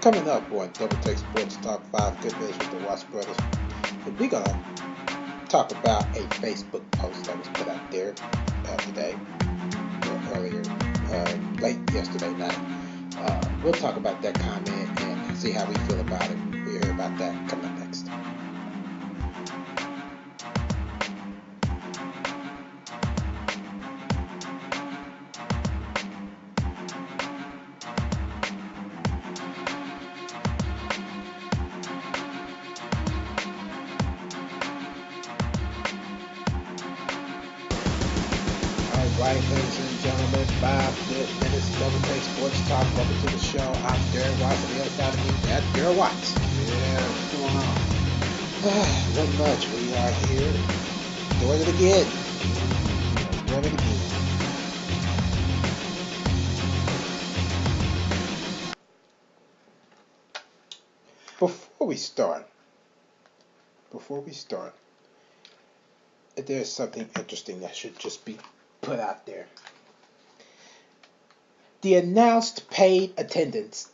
Coming up on Double Take Sports Talk 5 Good News with the Watts Brothers, we're going to talk about a Facebook post that was put out there today, or earlier, late yesterday night. We'll talk about that comment and see how we feel about it. We'll hear about that coming up next. Alright, ladies and gentlemen, 5 good minutes, Double Take Sports Talk. Welcome to the show. I'm Darren Watts, on the other side of me, that's Darren Watts. Yeah, what's going on? Not much. We are here doing it again. Doing it again. Before we start, there's something interesting that should just be put out there. The announced paid attendance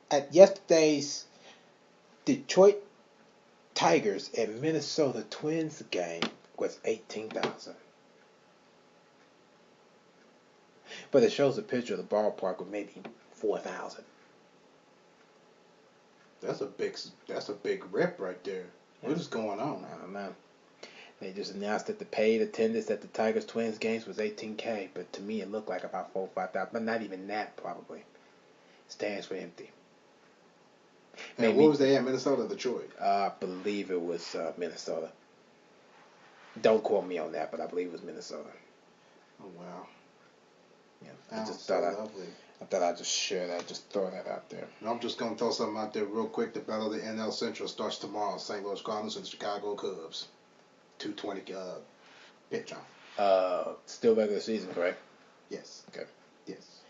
at yesterday's Detroit Tigers and Minnesota Twins game was 18,000. But it shows a picture of the ballpark with maybe 4,000. That's a big rip right there. What is going on? I don't know. They just announced that the paid attendance at the Tigers Twins games was 18K, but to me it looked like about 4,000 or 5,000, but not even that probably. Stands were empty. And what was they at, Minnesota or Detroit? I believe it was Minnesota. Don't quote me on that, but I believe it was Minnesota. Oh wow. Yeah, I thought I'd just share that, just throw that out there. I'm just gonna throw something out there real quick. The battle of the NL Central starts tomorrow. St. Louis Cardinals and Chicago Cubs. 2:20 pitch on. Still regular season, correct? Yes. Okay. Yes.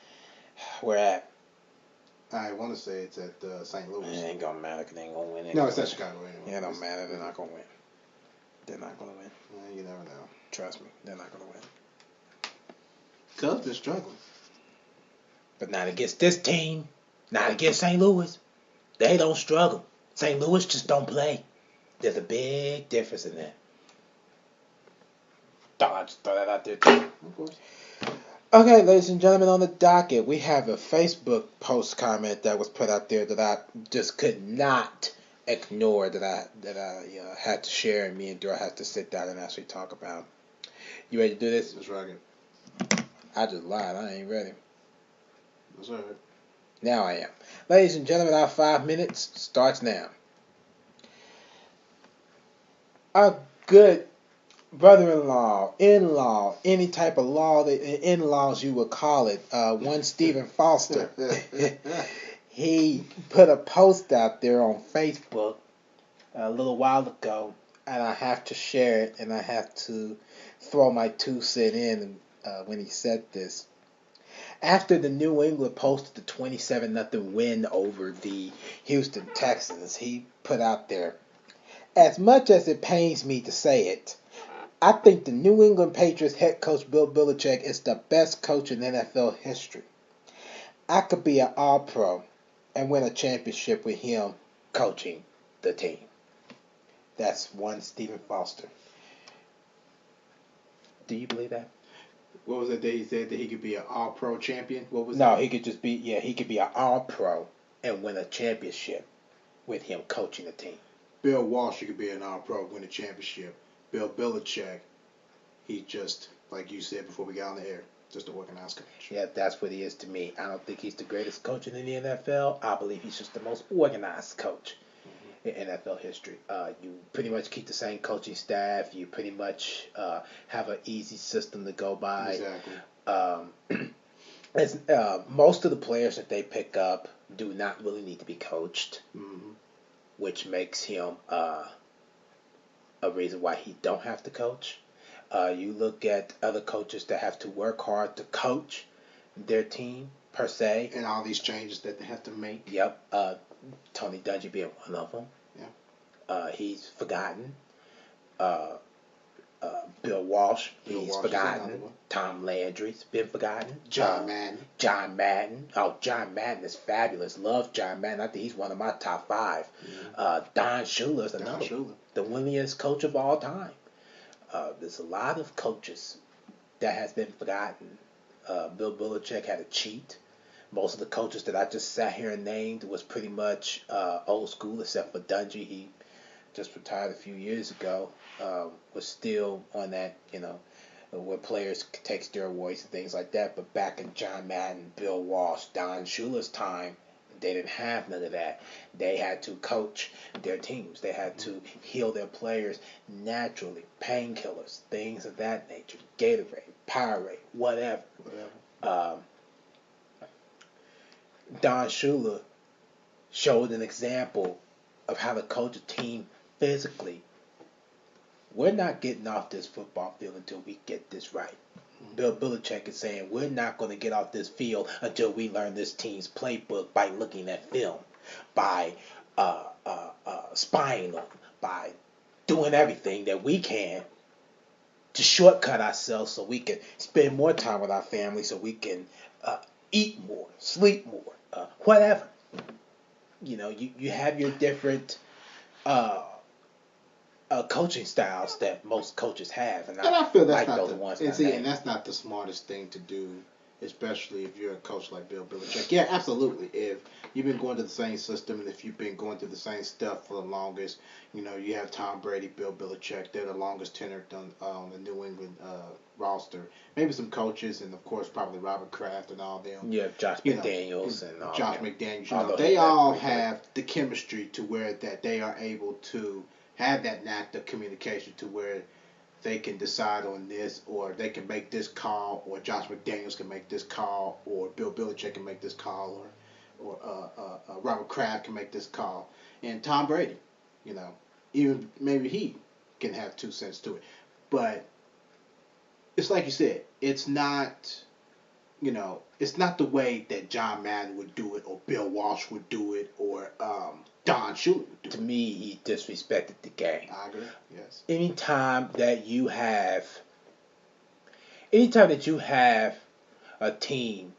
Where at? I want to say it's at St. Louis. It ain't gonna matter because they ain't gonna win anyway. No, it's at Chicago anyway. Yeah, it don't matter. They're not gonna win. They're not gonna win. You never know. Trust me, they're not gonna win. Cubs been struggling. But not against this team. Not against St. Louis. They don't struggle. St. Louis just don't play. There's a big difference in that. Thought I'd just throw that out there too. Of course. Okay, ladies and gentlemen, on the docket, we have a Facebook post comment that was put out there that I just could not ignore, that I had to share, and me and Dora had to sit down and actually talk about. You ready to do this? That's right. I just lied. I ain't ready. That's all right. Now I am. Ladies and gentlemen, our 5 minutes starts now. A good brother-in-law, in-law, any type of law that in-laws you would call it. One Stephen Foster, he put a post out there on Facebook a little while ago, and I have to share it, and I have to throw my 2 cents in when he said this. After the New England posted the 27-0 win over the Houston Texans, he put out there, as much as it pains me to say it, I think the New England Patriots head coach Bill Belichick is the best coach in NFL history. I could be an All-Pro and win a championship with him coaching the team. That's one Stephen Foster. Do you believe that? What was it that he said that he could be an All-Pro champion? What was No, that? he could just be, he could be an All-Pro and win a championship with him coaching the team. Bill Walsh, he could be an All-Pro, win a championship. Bill Belichick, he just, like you said before we got on the air, just an organized coach. Yeah, that's what he is to me. I don't think he's the greatest coach in the NFL. I believe he's just the most organized coach in NFL history. You pretty much keep the same coaching staff. You pretty much have an easy system to go by. Exactly. Most of the players that they pick up do not really need to be coached, which makes him a reason why he don't have to coach. You look at other coaches that have to work hard to coach their team, per se. And all these changes that they have to make. Yep. Tony Dungy being one of them. Yeah. He's forgotten. Bill Walsh, Bill he's Walsh forgotten. Tom Landry's been forgotten. John Madden. John Madden. Oh, John Madden is fabulous. Love John Madden. I think he's one of my top 5. Don Shula is another one. The winningest coach of all time. There's a lot of coaches that has been forgotten. Bill Belichick had a cheat. Most of the coaches that I just sat here and named was pretty much old school, except for Dungy. He just retired a few years ago. Was still on that, where players take steroids and things like that. But back in John Madden, Bill Walsh, Don Shula's time, they didn't have none of that. They had to coach their teams. They had to heal their players naturally. Painkillers, things of that nature. Gatorade, Powerade, whatever. Don Shula showed an example of how to coach a team physically. We're not getting off this football field until we get this right. Bill Belichick is saying we're not going to get off this field until we learn this team's playbook by looking at film, by spying them, by doing everything that we can to shortcut ourselves so we can spend more time with our family, so we can eat more, sleep more, whatever. You have your different coaching styles that most coaches have, and I feel that's not and that's not the smartest thing to do, especially if you're a coach like Bill Belichick. Yeah, absolutely. If you've been going to the same system and if you've been going through the same stuff for the longest, you have Tom Brady, Bill Belichick. They're the longest tenured on the New England roster. Maybe some coaches, and of course probably Robert Kraft and all them. Yeah, Josh McDaniels and all Josh McDaniels. They all have the chemistry to where that they are able to have that knack of communication to where they can decide on this, or they can make this call, or Josh McDaniels can make this call, or Bill Belichick can make this call, or Robert Kraft can make this call, and Tom Brady, even maybe he can have 2 cents to it, but it's like you said, it's not, it's not the way that John Madden would do it, or Bill Walsh would do it, or Don Shula would do it. To me, he disrespected the game. I agree. Yes. Anytime that you have a team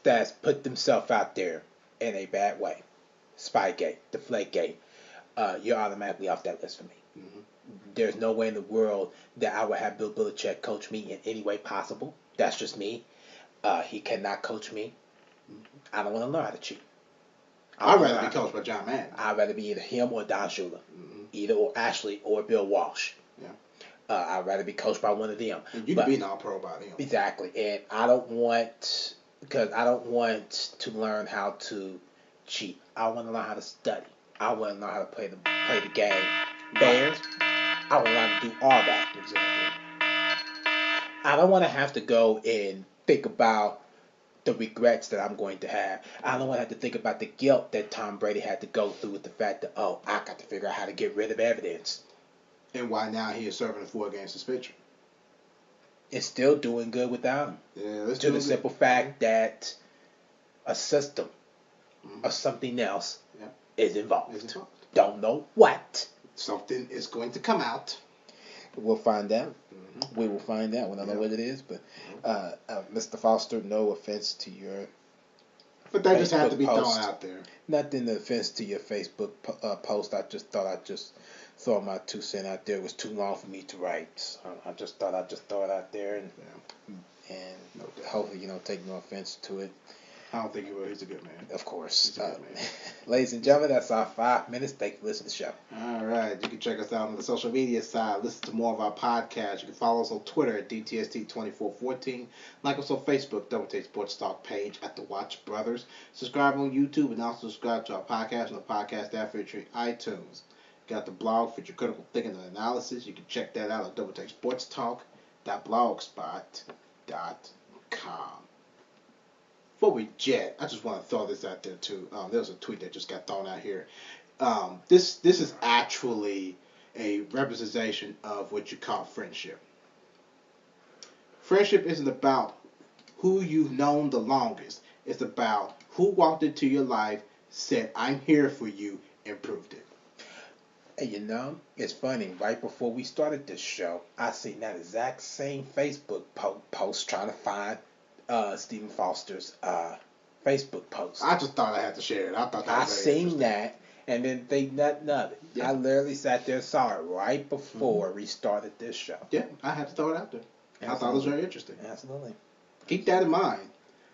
that's put themselves out there in a bad way, Spygate, Deflategate, you're automatically off that list for me. Mm-hmm. There's no way in the world that I would have Bill Belichick coach me in any way possible. That's just me. He cannot coach me. I don't want to learn how to cheat. I'd rather be coached by John Madden. I'd rather be either him or Don Shula. Mm-hmm. Either or Ashley or Bill Walsh. Yeah. I'd rather be coached by one of them. And you can be an all-pro by them. Exactly. And I don't want to learn how to cheat. I want to learn how to study. I want to learn how to play the game fair. I want to learn how to do all that. Exactly. I don't want to have to go and think about the regrets that I'm going to have. I don't want to have to think about the guilt that Tom Brady had to go through with the fact that, I got to figure out how to get rid of evidence. And why now he is serving a 4-game suspension. It's still doing good without him. Yeah, to the simple fact that a system or something else is involved. Don't know what. Something is going to come out. We'll find out. We will find out. We don't know what it is, but Mr. Foster, no offense to your but that just had to be thrown out there. Nothing offense to your Facebook post. I just thought I'd just throw my 2 cents out there. It was too long for me to write. So I just thought I'd just throw it out there and hopefully you don't take no offense to it. I don't think he will. He's a good man. Of course. He's a good man. Ladies and gentlemen, that's our 5 minutes. Thank you for listening to the show. All right. You can check us out on the social media side. Listen to more of our podcasts. You can follow us on Twitter at DTST2414. Like us on Facebook, Double Take Sports Talk page at The Watch Brothers. Subscribe on YouTube and also subscribe to our podcast on the podcast app featuring iTunes. Got the blog for your critical thinking and analysis. You can check that out at DoubleTakeSportsTalk.blogspot.com. Before we jet, I just want to throw this out there too. There was a tweet that just got thrown out here. This is actually a representation of what you call friendship. Friendship isn't about who you've known the longest. It's about who walked into your life, said, "I'm here for you," and proved it. And you know, it's funny. Right before we started this show, I seen that exact same Facebook post trying to find Stephen Foster's Facebook post. I just thought I had to share it. I thought that was very seen that and didn't think nothing of it. Yeah. I literally sat there and saw it right before we started this show. Yeah, I had to throw it out there. Absolutely. I thought it was very interesting. Absolutely. Keep that in mind.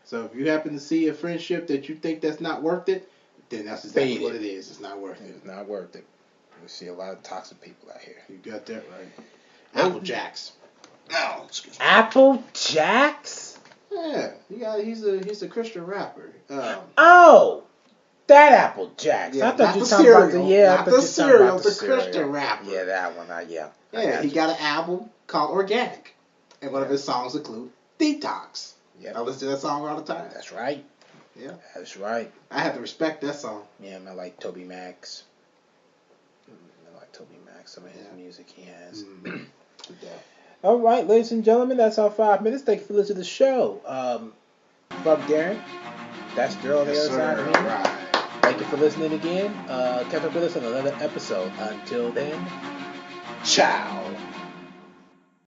So if you happen to see a friendship that you think that's not worth it, then that's exactly what it is. It's not worth it. It's not worth it. We see a lot of toxic people out here. You got that right. Apple Jacks. Oh, excuse me. Apple Jacks? Yeah, he's a Christian rapper. That Apple Jacks. Yeah, I thought you were talking about the cereal, the Christian rapper. Yeah, that one. Yeah, he got an album called Organic, and one of his songs include Detox. Yeah, I listen to that song all the time. That's right. Yeah, that's right. I have to respect that song. Yeah, I like Toby Max. Some of his music he has. All right, ladies and gentlemen, that's our 5 minutes. Thank you for listening to the show. From Darren, that's Daryl on the other side of me. Right. Thank you for listening again. Catch up with us on another episode. Until then, ciao.